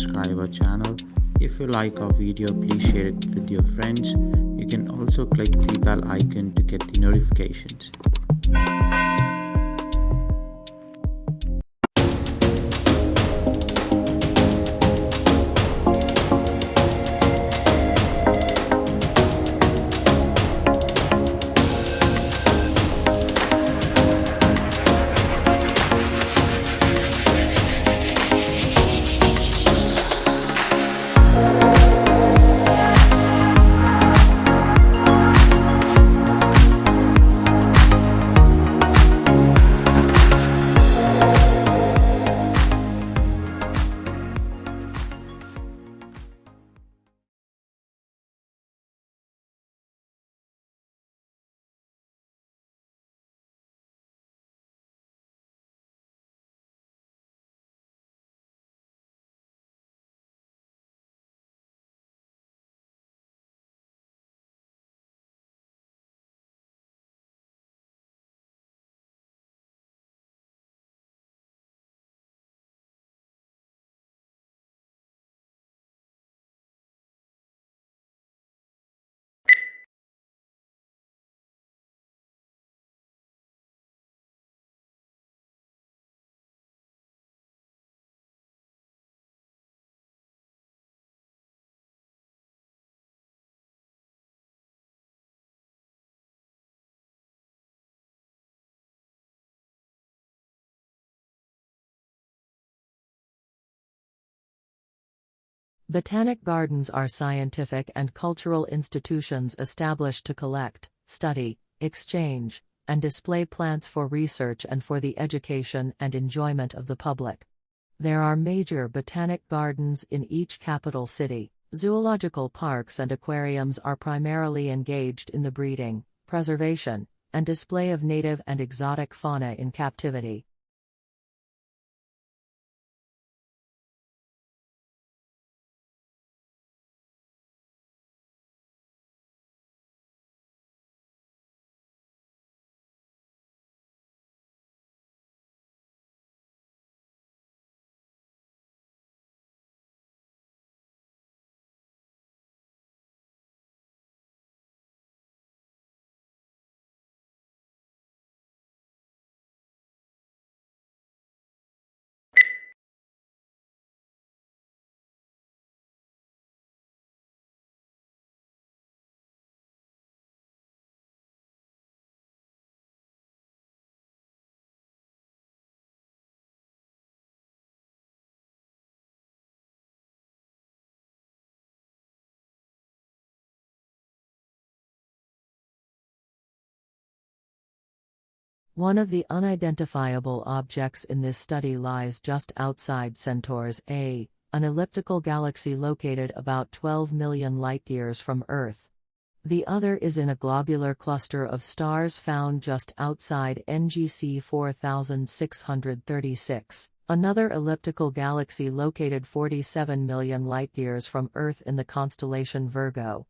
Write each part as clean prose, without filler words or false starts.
subscribe our channel. If you like our video, please share it with your friends. You can also click the bell icon to get the notifications. Botanic gardens are scientific and cultural institutions established to collect, study, exchange, and display plants for research and for the education and enjoyment of the public. There are major botanic gardens in each capital city. Zoological parks and aquariums are primarily engaged in the breeding, preservation, and display of native and exotic fauna in captivity. One of the unidentifiable objects in this study lies just outside Centaurus A, an elliptical galaxy located about 12 million light-years from Earth. The other is in a globular cluster of stars found just outside NGC 4636, another elliptical galaxy located 47 million light-years from Earth in the constellation Virgo.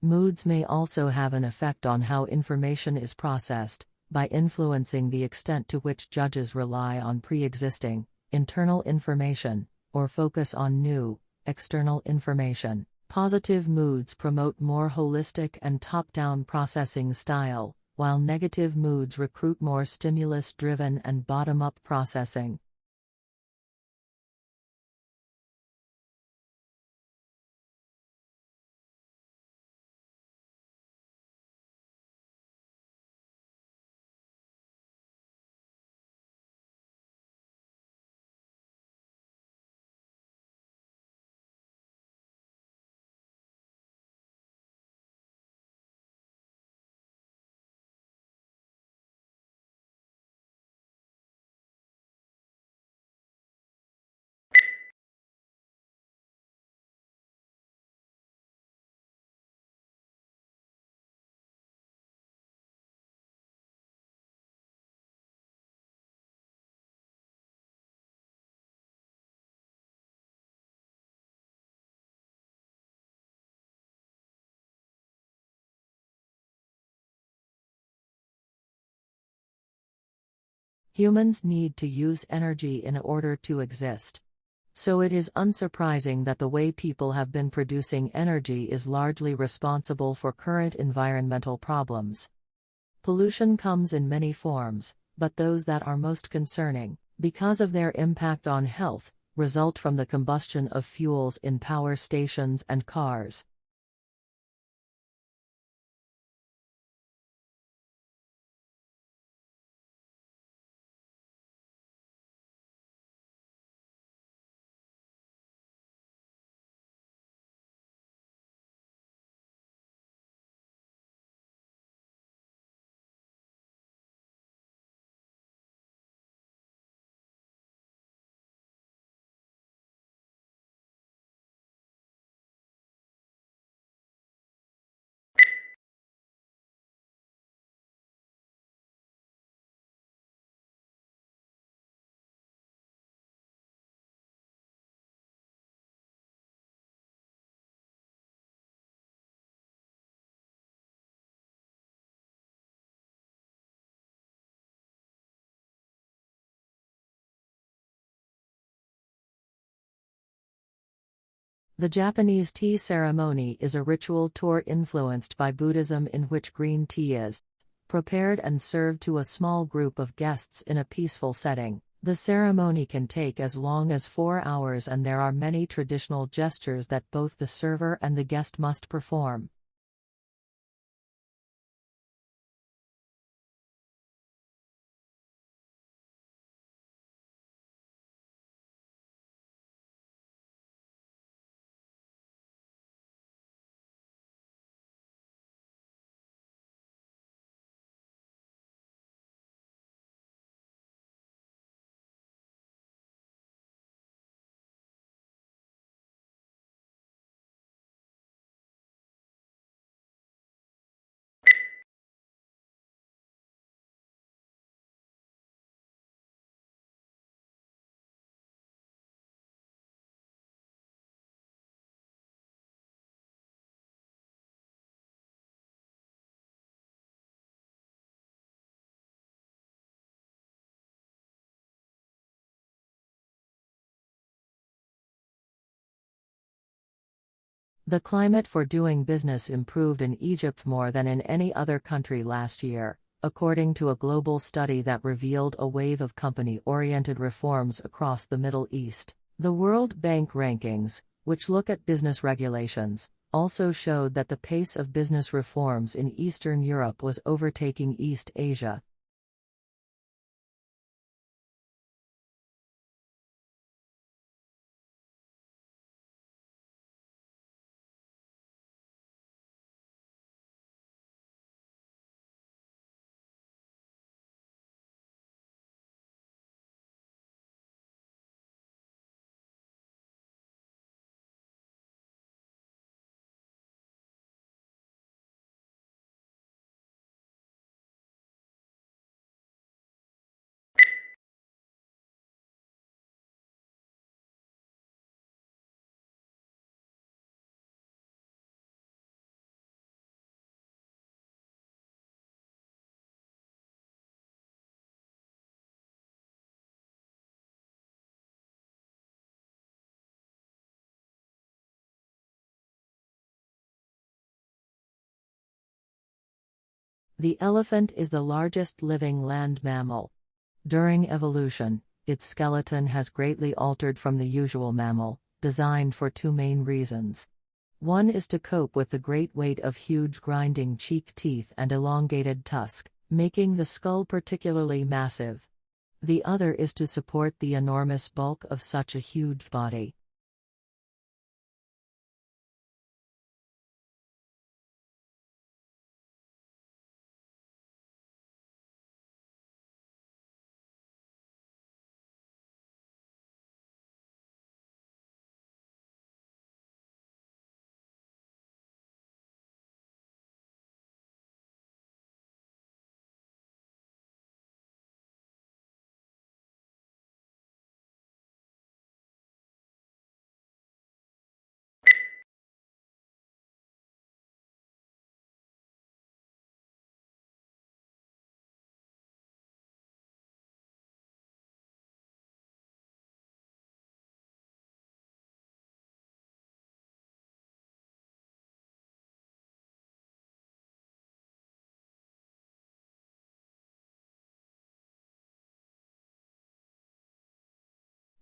Moods may also have an effect on how information is processed, by influencing the extent to which judges rely on pre-existing, internal information, or focus on new, external information. Positive moods promote more holistic and top-down processing style, while negative moods recruit more stimulus-driven and bottom-up processing. Humans need to use energy in order to exist. So it is unsurprising that the way people have been producing energy is largely responsible for current environmental problems. Pollution comes in many forms, but those that are most concerning, because of their impact on health, result from the combustion of fuels in power stations and cars. The Japanese tea ceremony is a ritual tour influenced by Buddhism in which green tea is prepared and served to a small group of guests in a peaceful setting. The ceremony can take as long as 4 hours, and there are many traditional gestures that both the server and the guest must perform. The climate for doing business improved in Egypt more than in any other country last year, according to a global study that revealed a wave of company-oriented reforms across the Middle East. The World Bank rankings, which look at business regulations, also showed that the pace of business reforms in Eastern Europe was overtaking East Asia. The elephant is the largest living land mammal. During evolution, its skeleton has greatly altered from the usual mammal, designed for 2 main reasons. One is to cope with the great weight of huge grinding cheek teeth and elongated tusk, making the skull particularly massive. The other is to support the enormous bulk of such a huge body.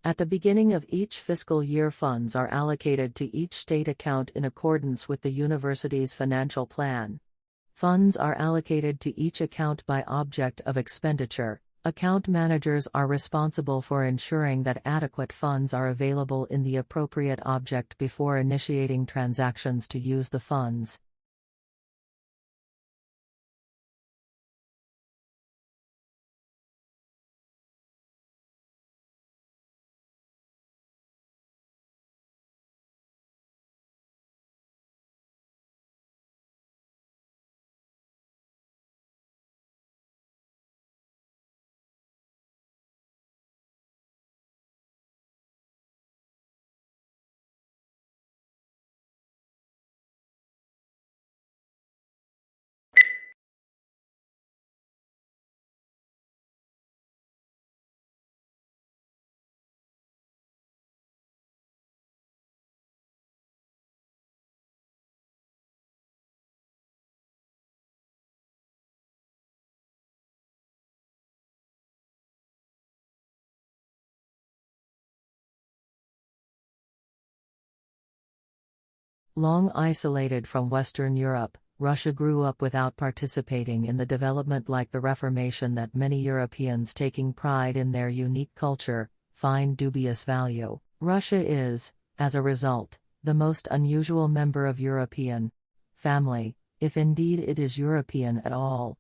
At the beginning of each fiscal year, funds are allocated to each state account in accordance with the university's financial plan. Funds are allocated to each account by object of expenditure. Account managers are responsible for ensuring that adequate funds are available in the appropriate object before initiating transactions to use the funds. Long isolated from Western Europe, Russia grew up without participating in the development like the Reformation that many Europeans taking pride in their unique culture, find dubious value. Russia is, as a result, the most unusual member of European family, if indeed it is European at all.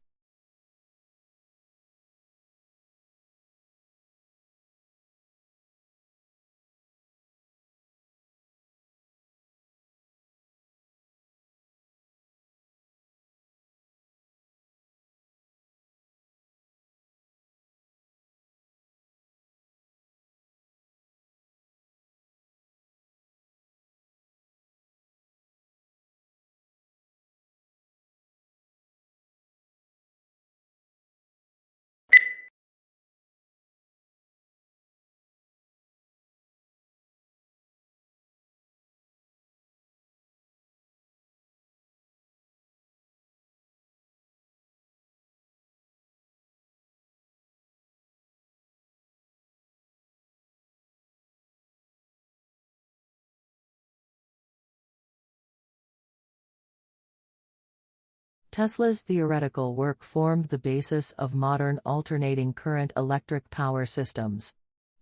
Tesla's theoretical work formed the basis of modern alternating current electric power systems.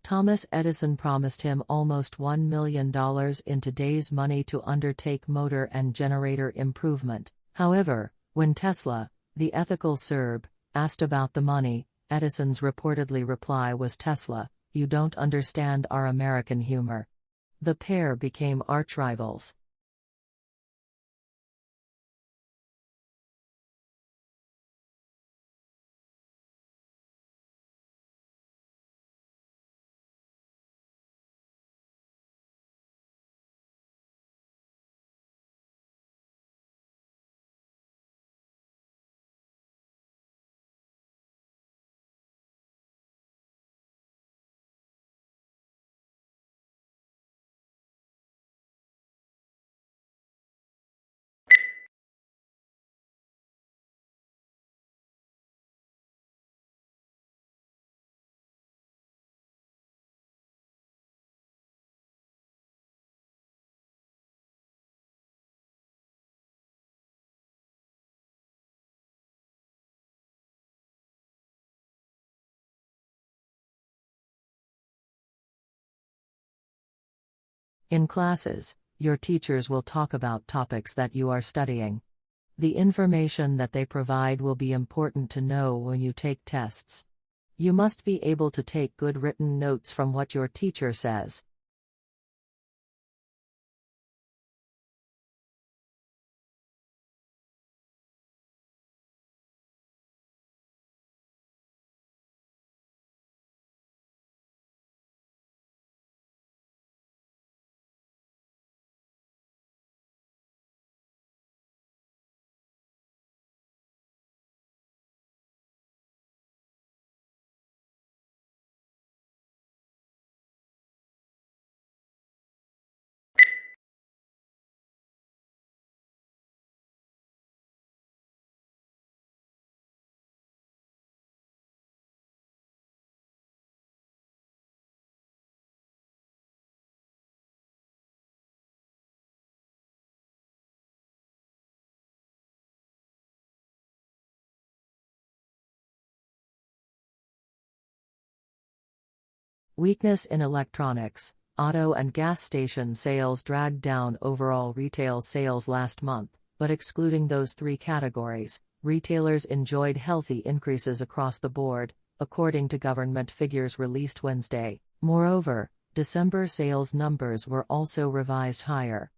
Thomas Edison promised him almost $1 million in today's money to undertake motor and generator improvement. However, when Tesla, the ethical Serb, asked about the money, Edison's reportedly reply was, "Tesla, you don't understand our American humor." The pair became arch-rivals. In classes, your teachers will talk about topics that you are studying. The information that they provide will be important to know when you take tests. You must be able to take good written notes from what your teacher says. Weakness in electronics, auto and gas station sales dragged down overall retail sales last month, but excluding those three categories, retailers enjoyed healthy increases across the board, according to government figures released Wednesday. Moreover, December sales numbers were also revised higher.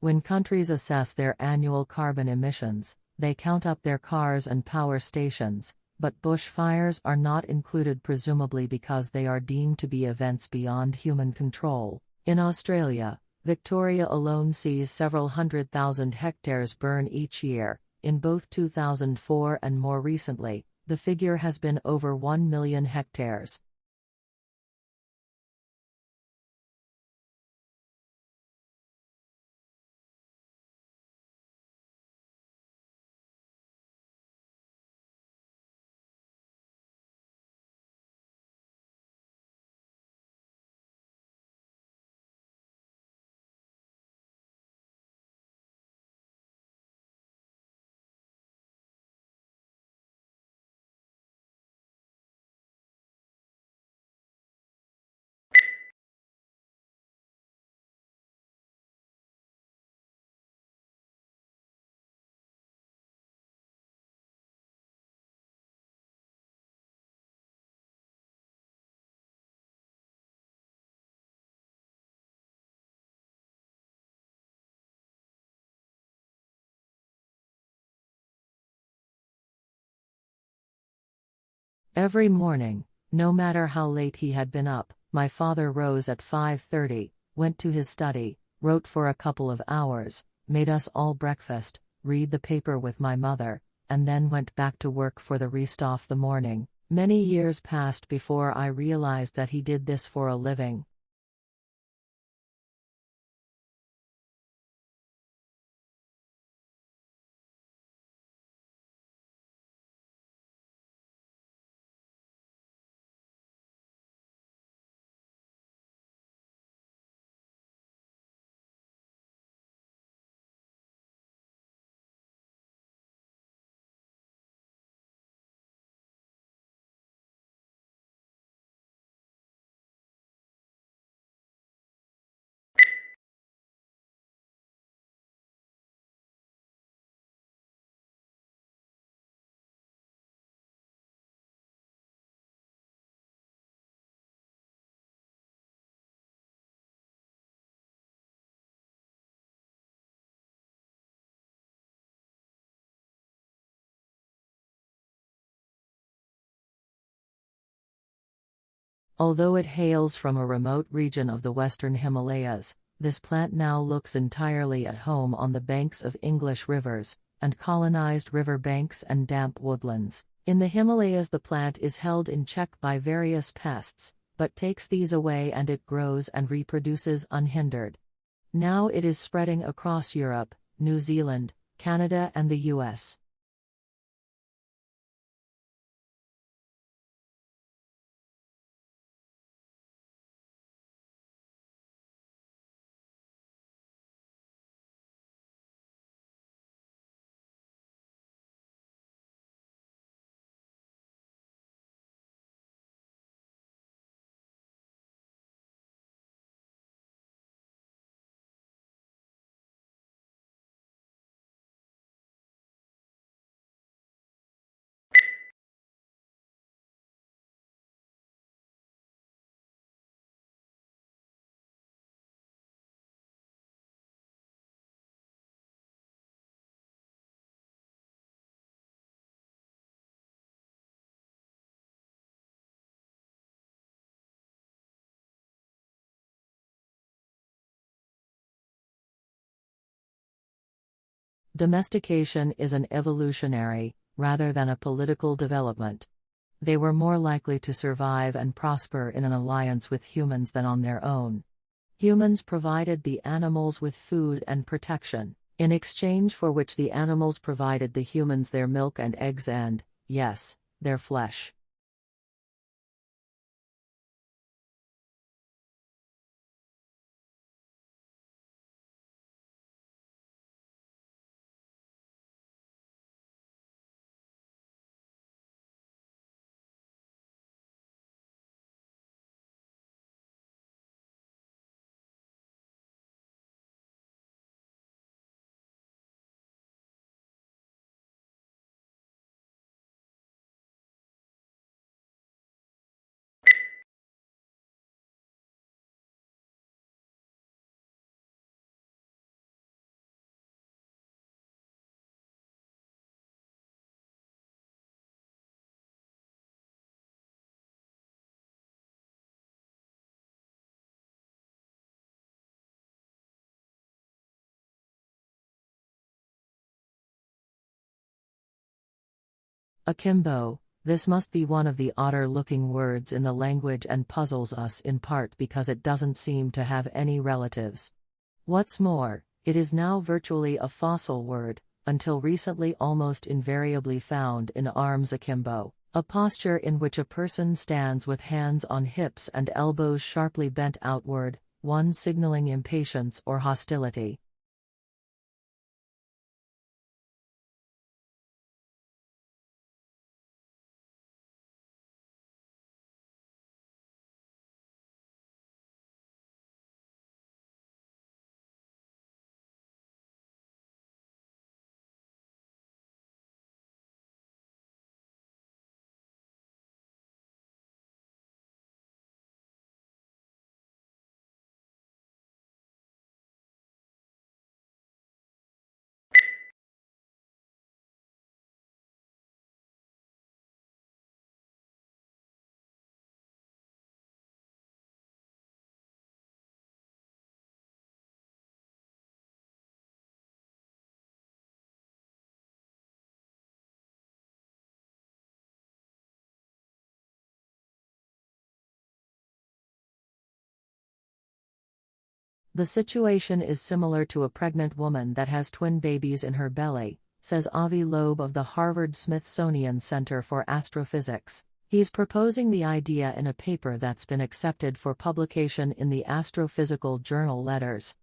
When countries assess their annual carbon emissions, they count up their cars and power stations, but bushfires are not included, presumably because they are deemed to be events beyond human control. In Australia, Victoria alone sees several 100,000 hectares burn each year. In both 2004 and more recently, the figure has been over 1 million hectares. Every morning, no matter how late he had been up, my father rose at 5:30, went to his study, wrote for a couple of hours, made us all breakfast, read the paper with my mother, and then went back to work for the rest of the morning. Many years passed before I realized that he did this for a living. Although it hails from a remote region of the western Himalayas, this plant now looks entirely at home on the banks of English rivers, and colonized river banks and damp woodlands. In the Himalayas, the plant is held in check by various pests, but takes these away and it grows and reproduces unhindered. Now it is spreading across Europe, New Zealand, Canada and the US. Domestication is an evolutionary, rather than a political development. They were more likely to survive and prosper in an alliance with humans than on their own. Humans provided the animals with food and protection, in exchange for which the animals provided the humans their milk and eggs and, yes, their flesh. Akimbo, this must be one of the odder-looking words in the language and puzzles us in part because it doesn't seem to have any relatives. What's more, it is now virtually a fossil word, until recently almost invariably found in arms akimbo, a posture in which a person stands with hands on hips and elbows sharply bent outward, one signaling impatience or hostility. The situation is similar to a pregnant woman that has twin babies in her belly, says Avi Loeb of the Harvard-Smithsonian Center for Astrophysics. He's proposing the idea in a paper that's been accepted for publication in the Astrophysical Journal Letters.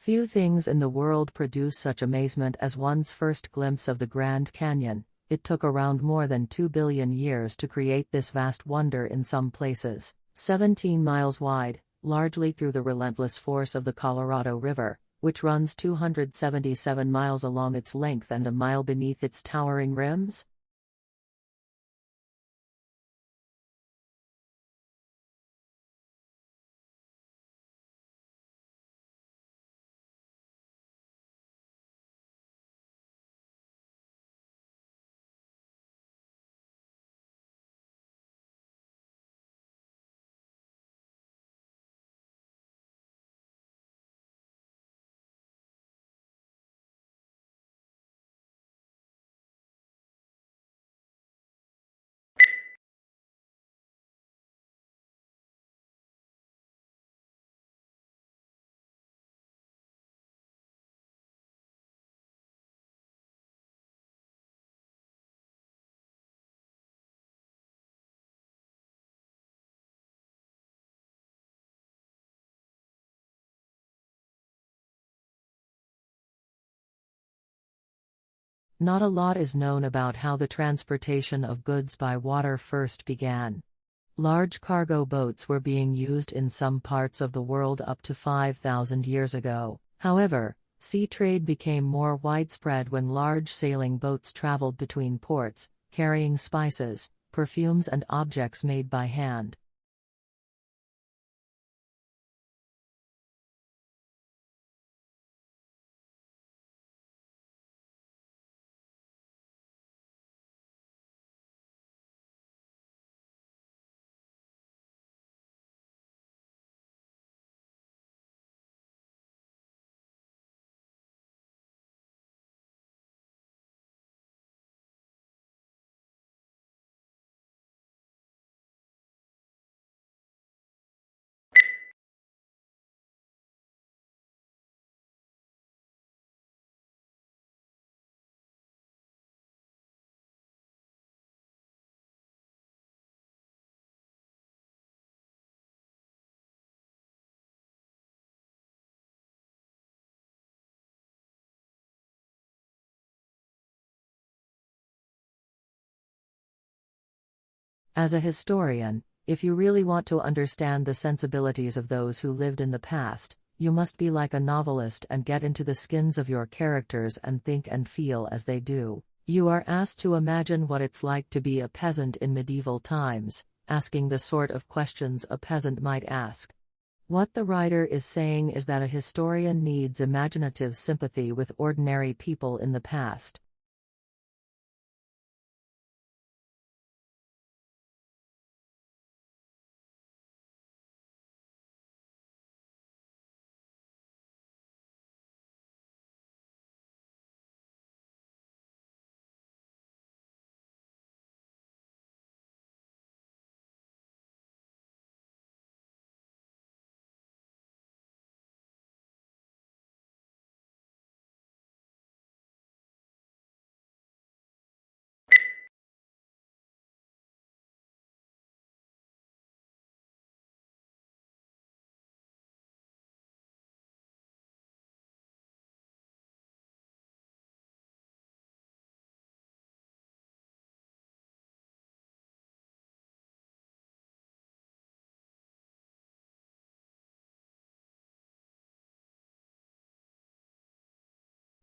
Few things in the world produce such amazement as one's first glimpse of the Grand Canyon. It took around more than 2 billion years to create this vast wonder in some places, 17 miles wide, largely through the relentless force of the Colorado River, which runs 277 miles along its length and a mile beneath its towering rims. Not a lot is known about how the transportation of goods by water first began. Large cargo boats were being used in some parts of the world up to 5,000 years ago. However, sea trade became more widespread when large sailing boats traveled between ports, carrying spices, perfumes and objects made by hand. As a historian, if you really want to understand the sensibilities of those who lived in the past, you must be like a novelist and get into the skins of your characters and think and feel as they do. You are asked to imagine what it's like to be a peasant in medieval times, asking the sort of questions a peasant might ask. What the writer is saying is that a historian needs imaginative sympathy with ordinary people in the past.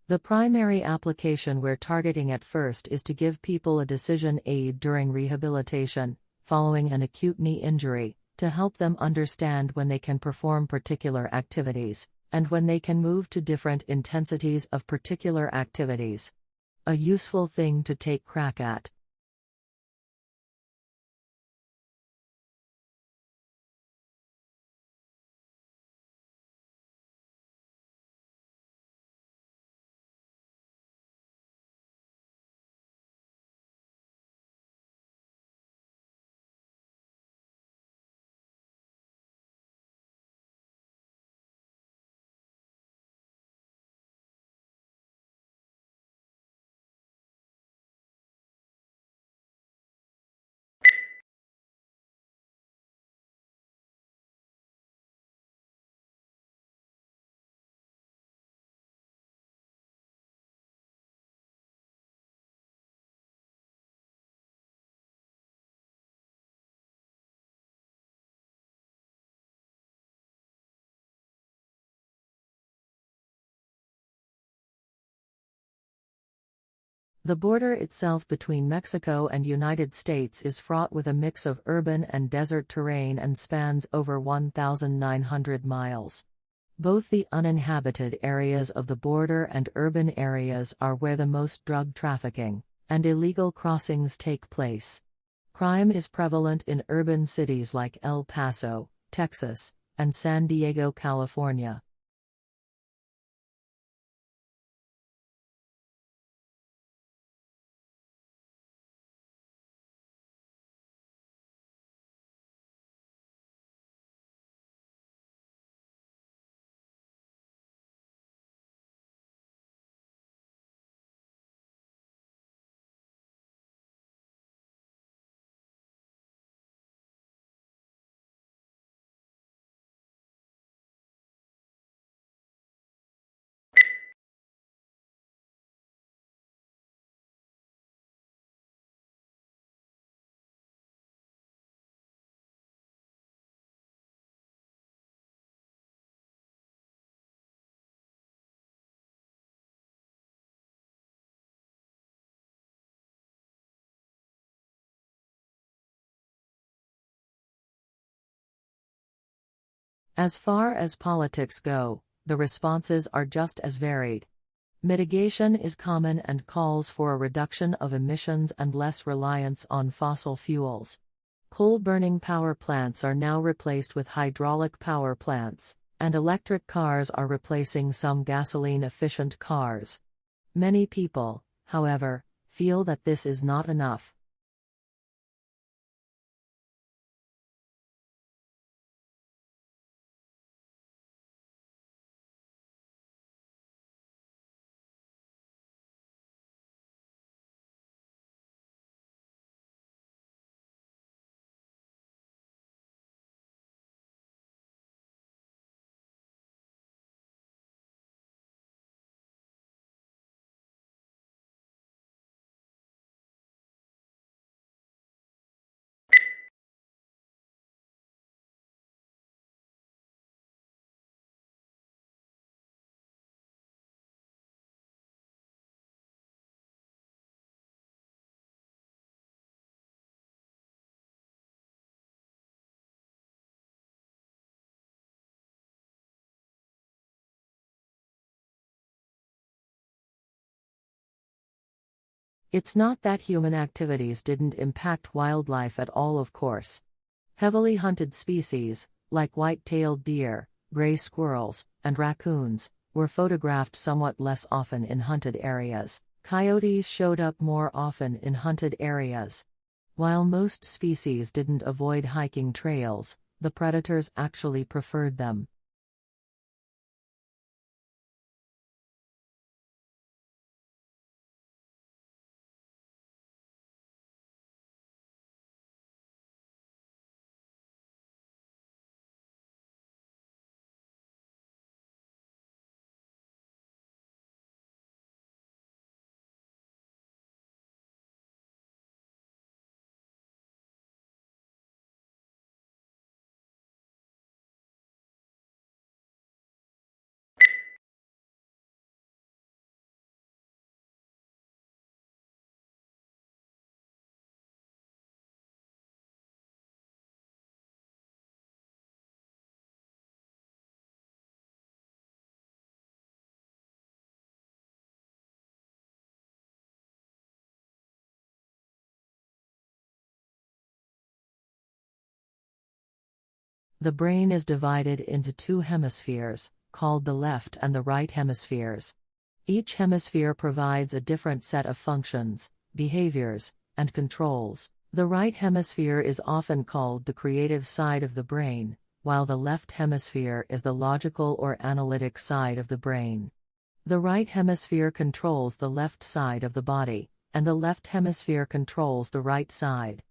The primary application we're targeting at first is to give people a decision aid during rehabilitation, following an acute knee injury, to help them understand when they can perform particular activities, and when they can move to different intensities of particular activities. A useful thing to take crack at. The border itself between Mexico and United States is fraught with a mix of urban and desert terrain and spans over 1,900 miles. Both the uninhabited areas of the border and urban areas are where the most drug trafficking and illegal crossings take place. Crime is prevalent in urban cities like El Paso, Texas, and San Diego, California. As far as politics go, the responses are just as varied. Mitigation is common and calls for a reduction of emissions and less reliance on fossil fuels. Coal-burning power plants are now replaced with hydraulic power plants, and electric cars are replacing some gasoline-efficient cars. Many people, however, feel that this is not enough. It's not that human activities didn't impact wildlife at all, of course. Heavily hunted species, like white-tailed deer, gray squirrels, and raccoons, were photographed somewhat less often in hunted areas. Coyotes showed up more often in hunted areas. While most species didn't avoid hiking trails, the predators actually preferred them. The brain is divided into two hemispheres, called the left and the right hemispheres. Each hemisphere provides a different set of functions, behaviors, and controls. The right hemisphere is often called the creative side of the brain, while the left hemisphere is the logical or analytic side of the brain. The right hemisphere controls the left side of the body, and the left hemisphere controls the right side.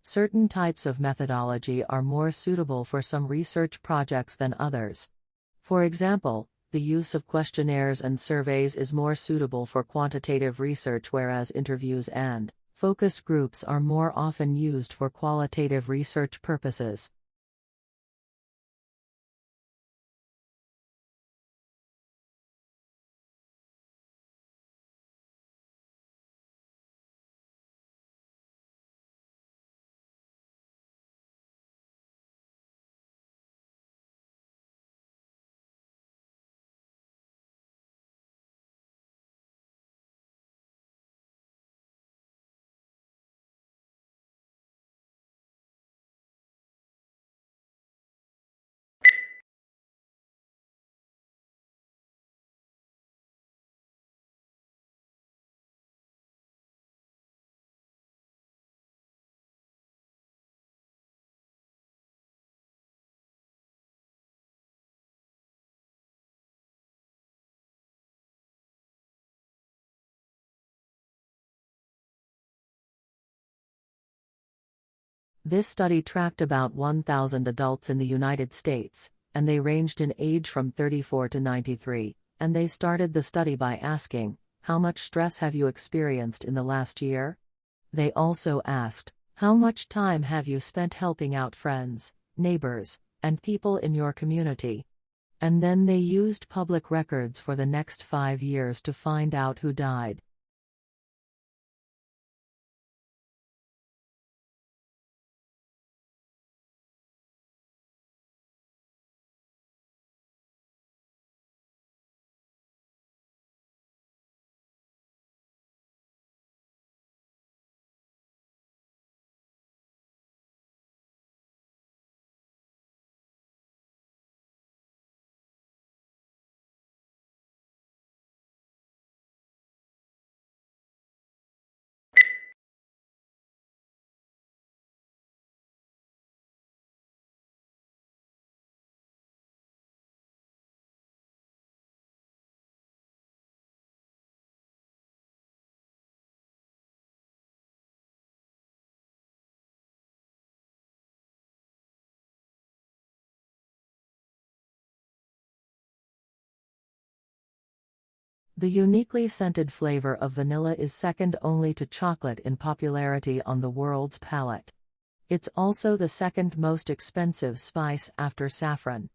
Certain types of methodology are more suitable for some research projects than others. For example, the use of questionnaires and surveys is more suitable for quantitative research, whereas interviews and focus groups are more often used for qualitative research purposes. This study tracked about 1,000 adults in the United States, and they ranged in age from 34 to 93, and they started the study by asking, "How much stress have you experienced in the last year?" They also asked, "How much time have you spent helping out friends, neighbors, and people in your community?" And then they used public records for the next 5 years to find out who died. The uniquely scented flavor of vanilla is second only to chocolate in popularity on the world's palate. It's also the second most expensive spice after saffron.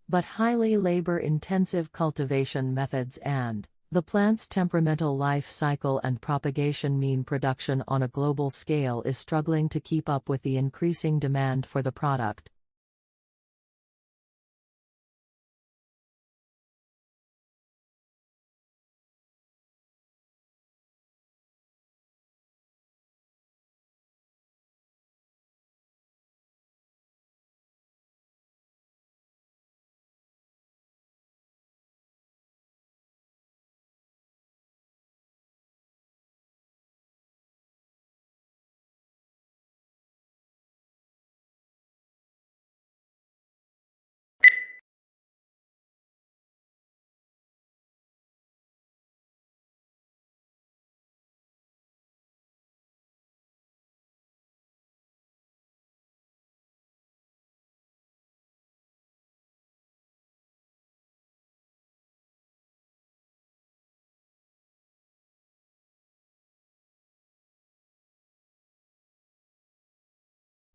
But highly labor-intensive cultivation methods and the plant's temperamental life cycle and propagation mean production on a global scale is struggling to keep up with the increasing demand for the product.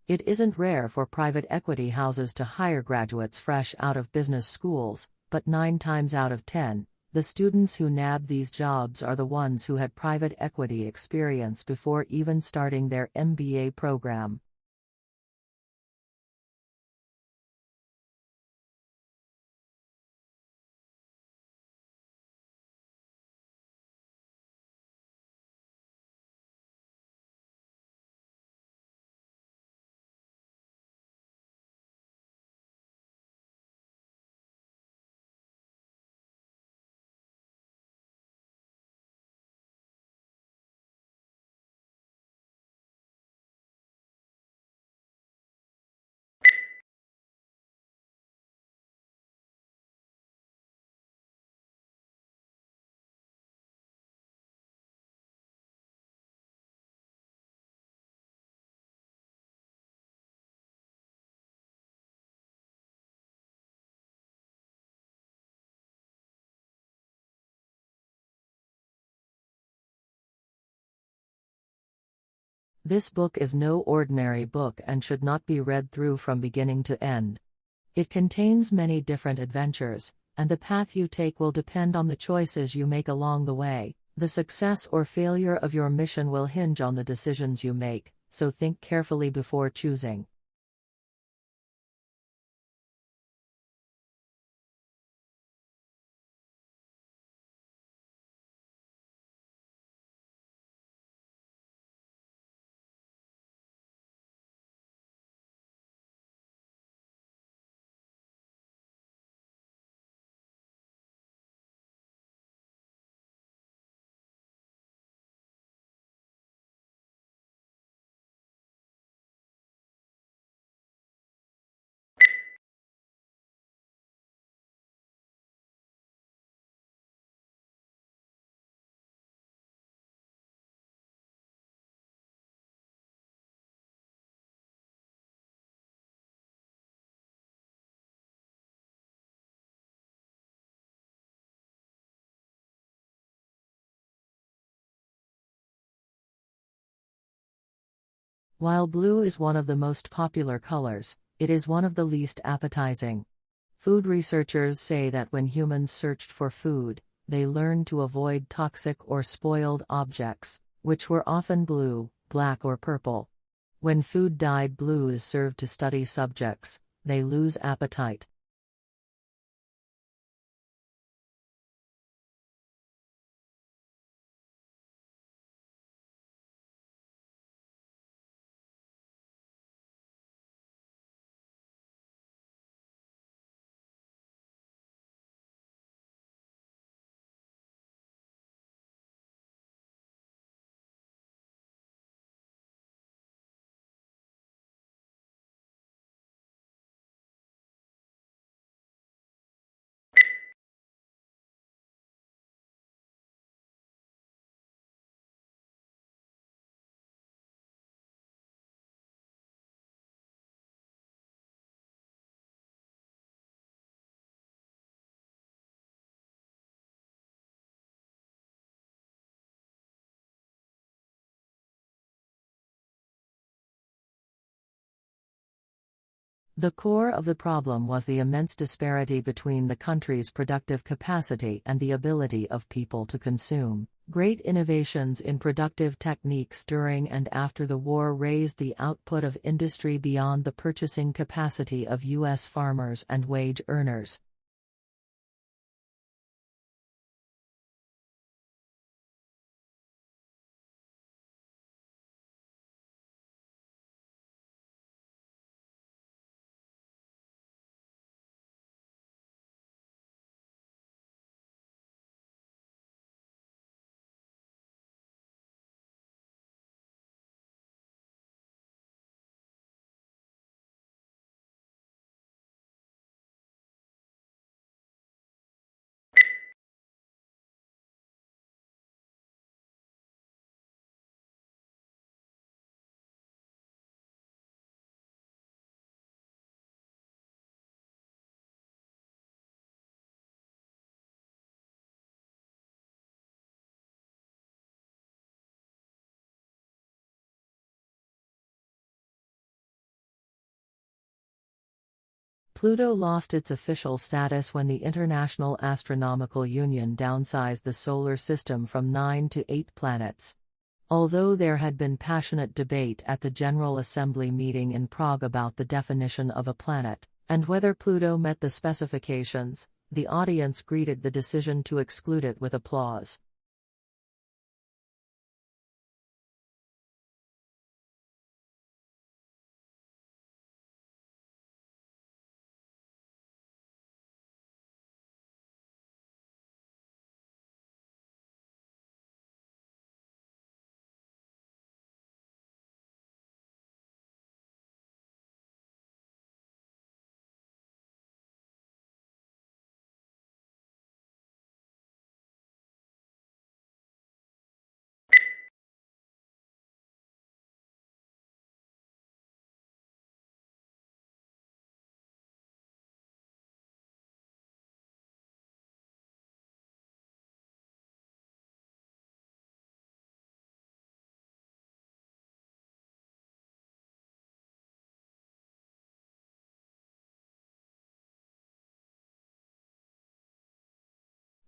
It isn't rare for private equity houses to hire graduates fresh out of business schools, but 9 times out of 10, the students who nab these jobs are the ones who had private equity experience before even starting their MBA program. This book is no ordinary book and should not be read through from beginning to end. It contains many different adventures, and the path you take will depend on the choices you make along the way. The success or failure of your mission will hinge on the decisions you make, so think carefully before choosing. While blue is one of the most popular colors, it is one of the least appetizing. Food researchers say that when humans searched for food, they learned to avoid toxic or spoiled objects, which were often blue, black or purple. When food dyed blue is served to study subjects, they lose appetite. The core of the problem was the immense disparity between the country's productive capacity and the ability of people to consume. Great innovations in productive techniques during and after the war raised the output of industry beyond the purchasing capacity of U.S. farmers and wage earners. Pluto lost its official status when the International Astronomical Union downsized the solar system from 9 to 8 planets. Although there had been passionate debate at the General Assembly meeting in Prague about the definition of a planet, and whether Pluto met the specifications, the audience greeted the decision to exclude it with applause.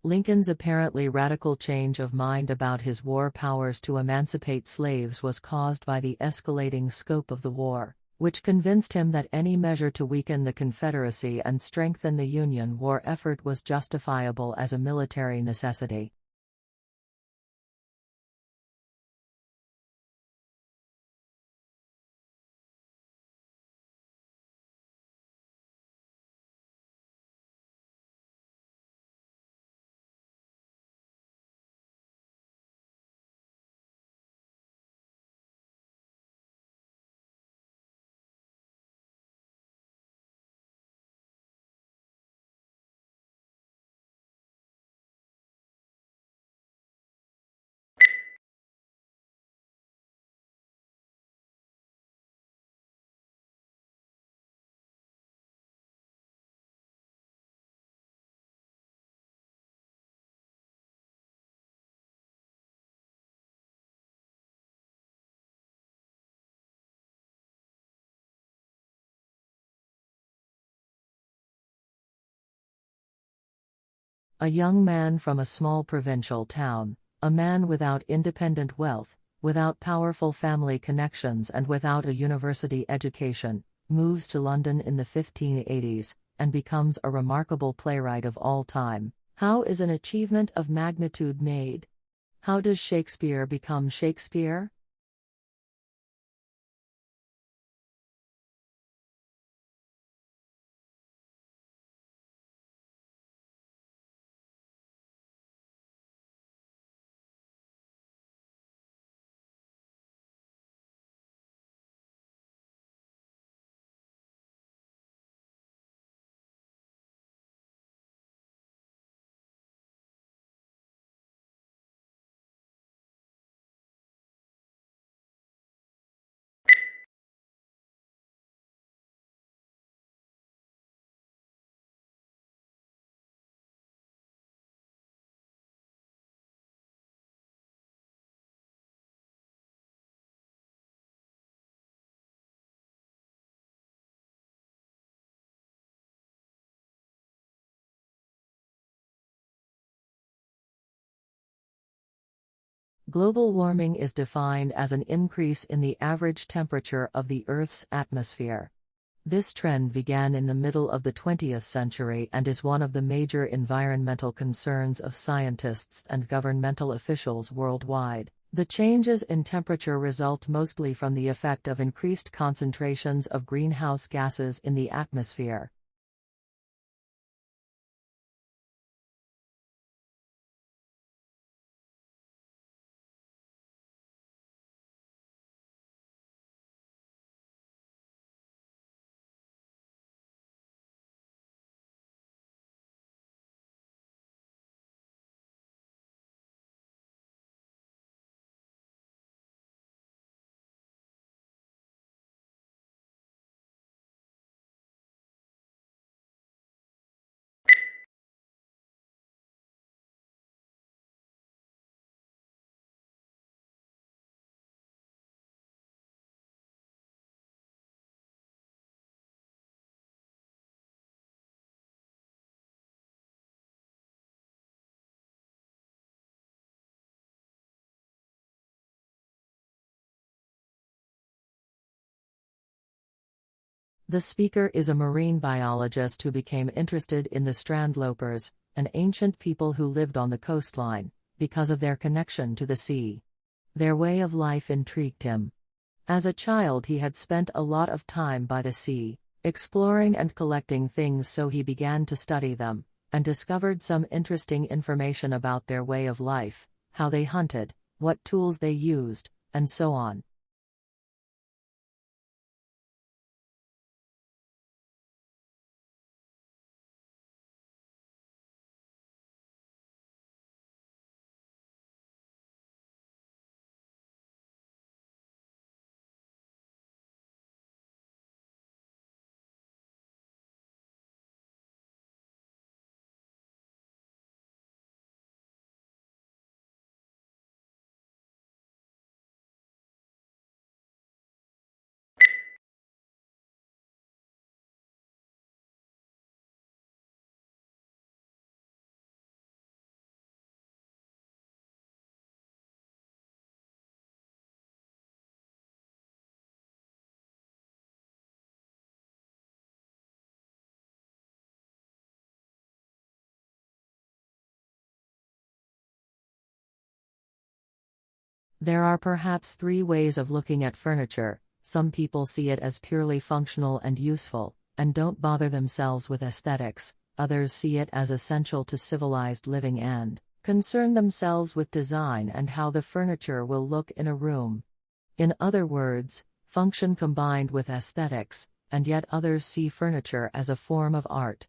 Lincoln's apparently radical change of mind about his war powers to emancipate slaves was caused by the escalating scope of the war, which convinced him that any measure to weaken the Confederacy and strengthen the Union war effort was justifiable as a military necessity. A young man from a small provincial town, a man without independent wealth, without powerful family connections and without a university education, moves to London in the 1580s, and becomes a remarkable playwright of all time. How is an achievement of magnitude made? How does Shakespeare become Shakespeare? Global warming is defined as an increase in the average temperature of the Earth's atmosphere. This trend began in the middle of the 20th century and is one of the major environmental concerns of scientists and governmental officials worldwide. The changes in temperature result mostly from the effect of increased concentrations of greenhouse gases in the atmosphere. The speaker is a marine biologist who became interested in the strandlopers, an ancient people who lived on the coastline, because of their connection to the sea. Their way of life intrigued him. As a child he had spent a lot of time by the sea, exploring and collecting things, so he began to study them, and discovered some interesting information about their way of life, how they hunted, what tools they used, and so on. There are perhaps three ways of looking at furniture. Some people see it as purely functional and useful, and don't bother themselves with aesthetics. Others see it as essential to civilized living and concern themselves with design and how the furniture will look in a room. In other words, function combined with aesthetics, and yet others see furniture as a form of art.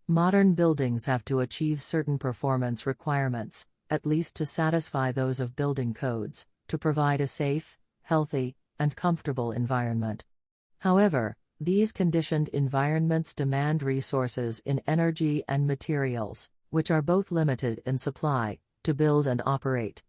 Modern buildings have to achieve certain performance requirements, at least to satisfy those of building codes, to provide a safe, healthy, and comfortable environment. However, these conditioned environments demand resources in energy and materials, which are both limited in supply, to build and operate.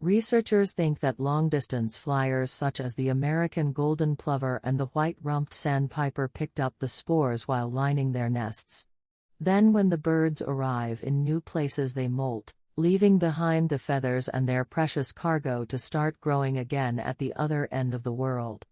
Researchers think that long-distance flyers such as the American golden plover and the white-rumped sandpiper picked up the spores while lining their nests. Then when the birds arrive in new places they molt, leaving behind the feathers and their precious cargo to start growing again at the other end of the world.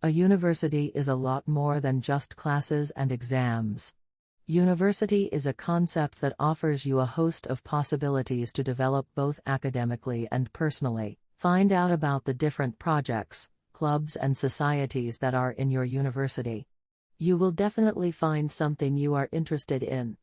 A university is a lot more than just classes and exams. University is a concept that offers you a host of possibilities to develop both academically and personally. Find out about the different projects, clubs and societies that are in your university. You will definitely find something you are interested in.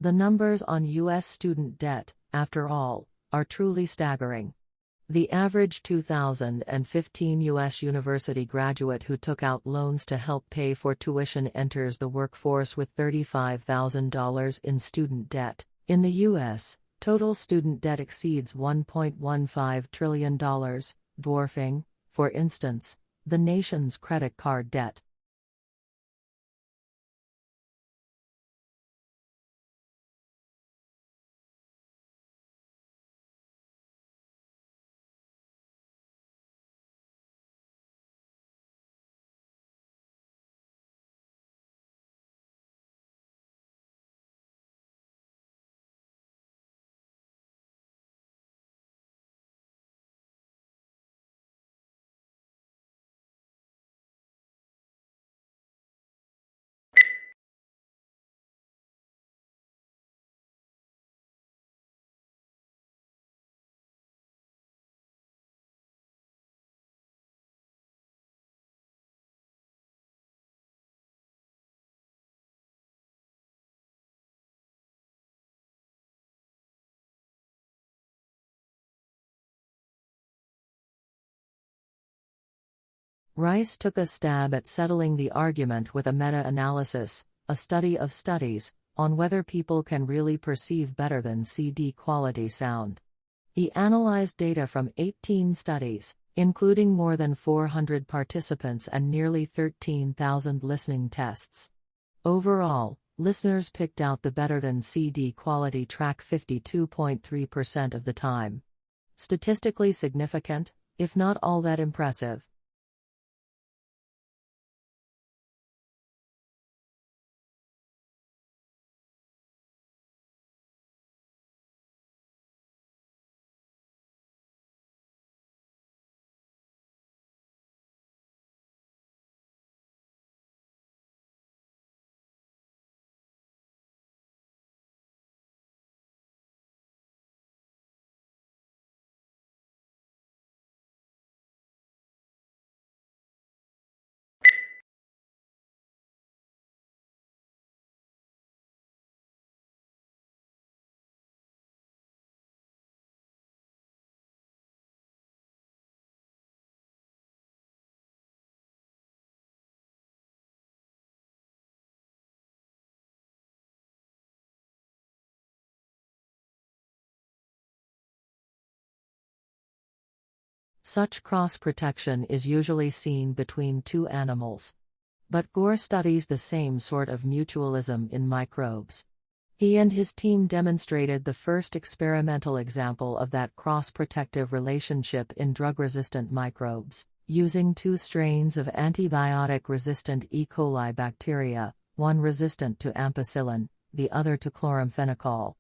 The numbers on U.S. student debt, after all, are truly staggering. The average 2015 U.S. university graduate who took out loans to help pay for tuition enters the workforce with $35,000 in student debt. In the U.S., total student debt exceeds $1.15 trillion, dwarfing, for instance, the nation's credit card debt. Rice took a stab at settling the argument with a meta-analysis, a study of studies, on whether people can really perceive better than CD quality sound. He analyzed data from 18 studies, including more than 400 participants and nearly 13,000 listening tests. Overall, listeners picked out the better than CD quality track 52.3% of the time. Statistically significant, if not all that impressive. Such cross-protection is usually seen between two animals. But Gore studies the same sort of mutualism in microbes. He and his team demonstrated the first experimental example of that cross-protective relationship in drug-resistant microbes, using two strains of antibiotic-resistant E. coli bacteria, one resistant to ampicillin, the other to chloramphenicol.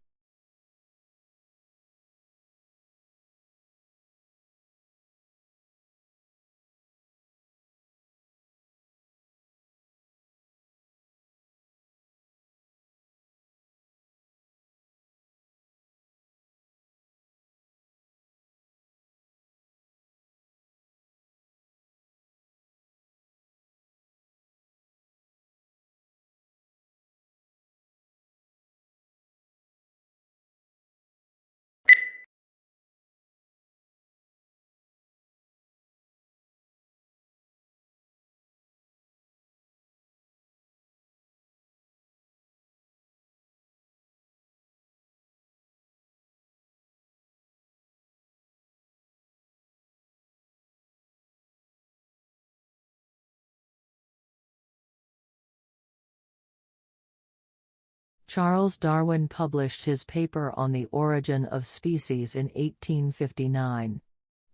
Charles Darwin published his paper on the origin of species in 1859.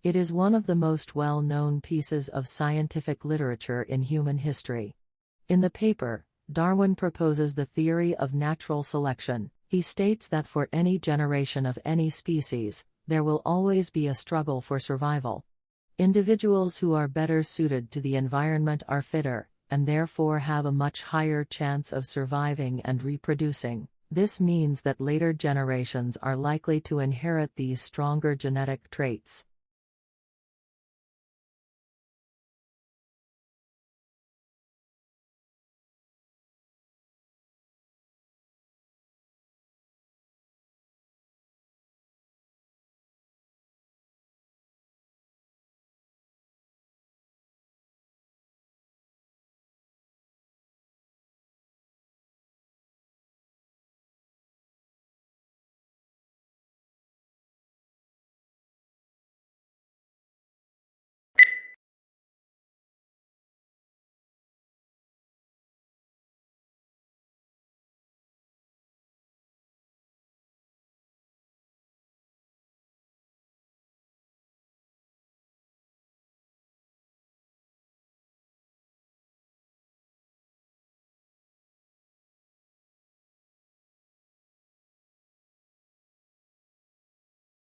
It is one of the most well-known pieces of scientific literature in human history. In the paper, Darwin proposes the theory of natural selection. He states that for any generation of any species, there will always be a struggle for survival. Individuals who are better suited to the environment are fitter, and therefore have a much higher chance of surviving and reproducing. This means that later generations are likely to inherit these stronger genetic traits.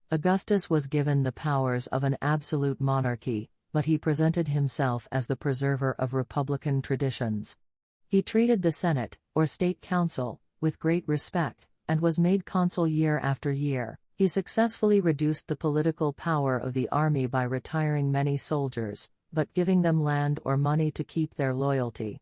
Augustus was given the powers of an absolute monarchy, but he presented himself as the preserver of republican traditions. He treated the Senate, or State Council, with great respect, and was made consul year after year. He successfully reduced the political power of the army by retiring many soldiers, but giving them land or money to keep their loyalty.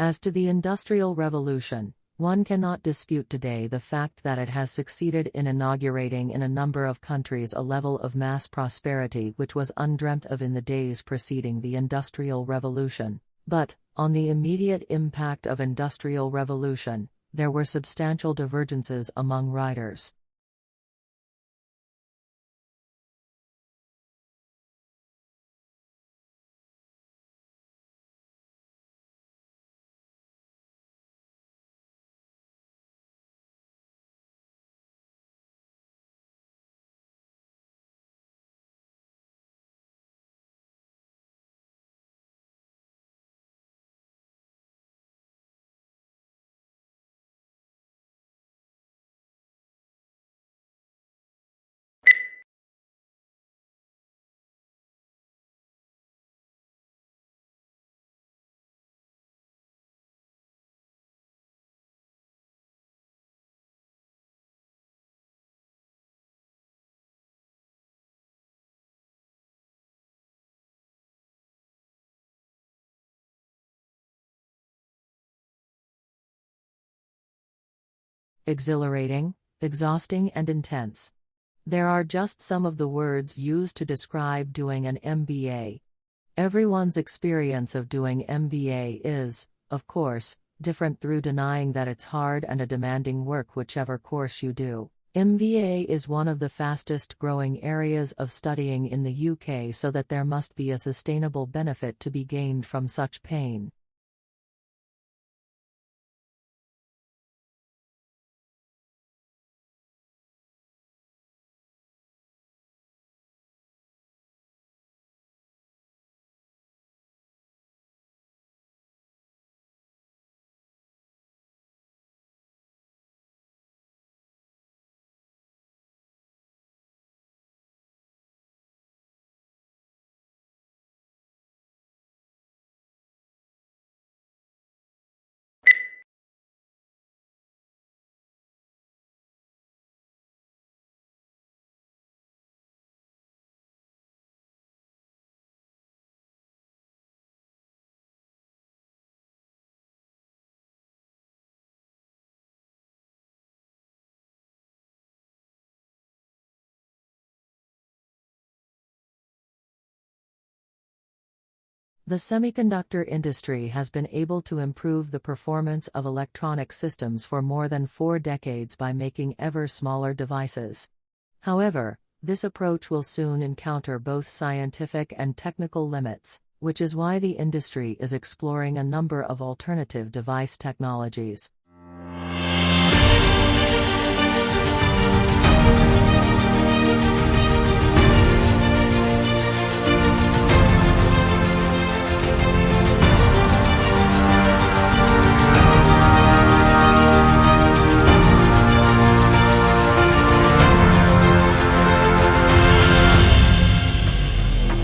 As to the Industrial Revolution, one cannot dispute today the fact that it has succeeded in inaugurating in a number of countries a level of mass prosperity which was undreamt of in the days preceding the Industrial Revolution. But, on the immediate impact of Industrial Revolution, there were substantial divergences among writers. Exhilarating, exhausting and intense. There are just some of the words used to describe doing an MBA. Everyone's experience of doing MBA is, of course, different through denying that it's hard and a demanding work whichever course you do. MBA is one of the fastest growing areas of studying in the UK, so that there must be a sustainable benefit to be gained from such pain. The semiconductor industry has been able to improve the performance of electronic systems for more than 4 decades by making ever smaller devices. However, this approach will soon encounter both scientific and technical limits, which is why the industry is exploring a number of alternative device technologies.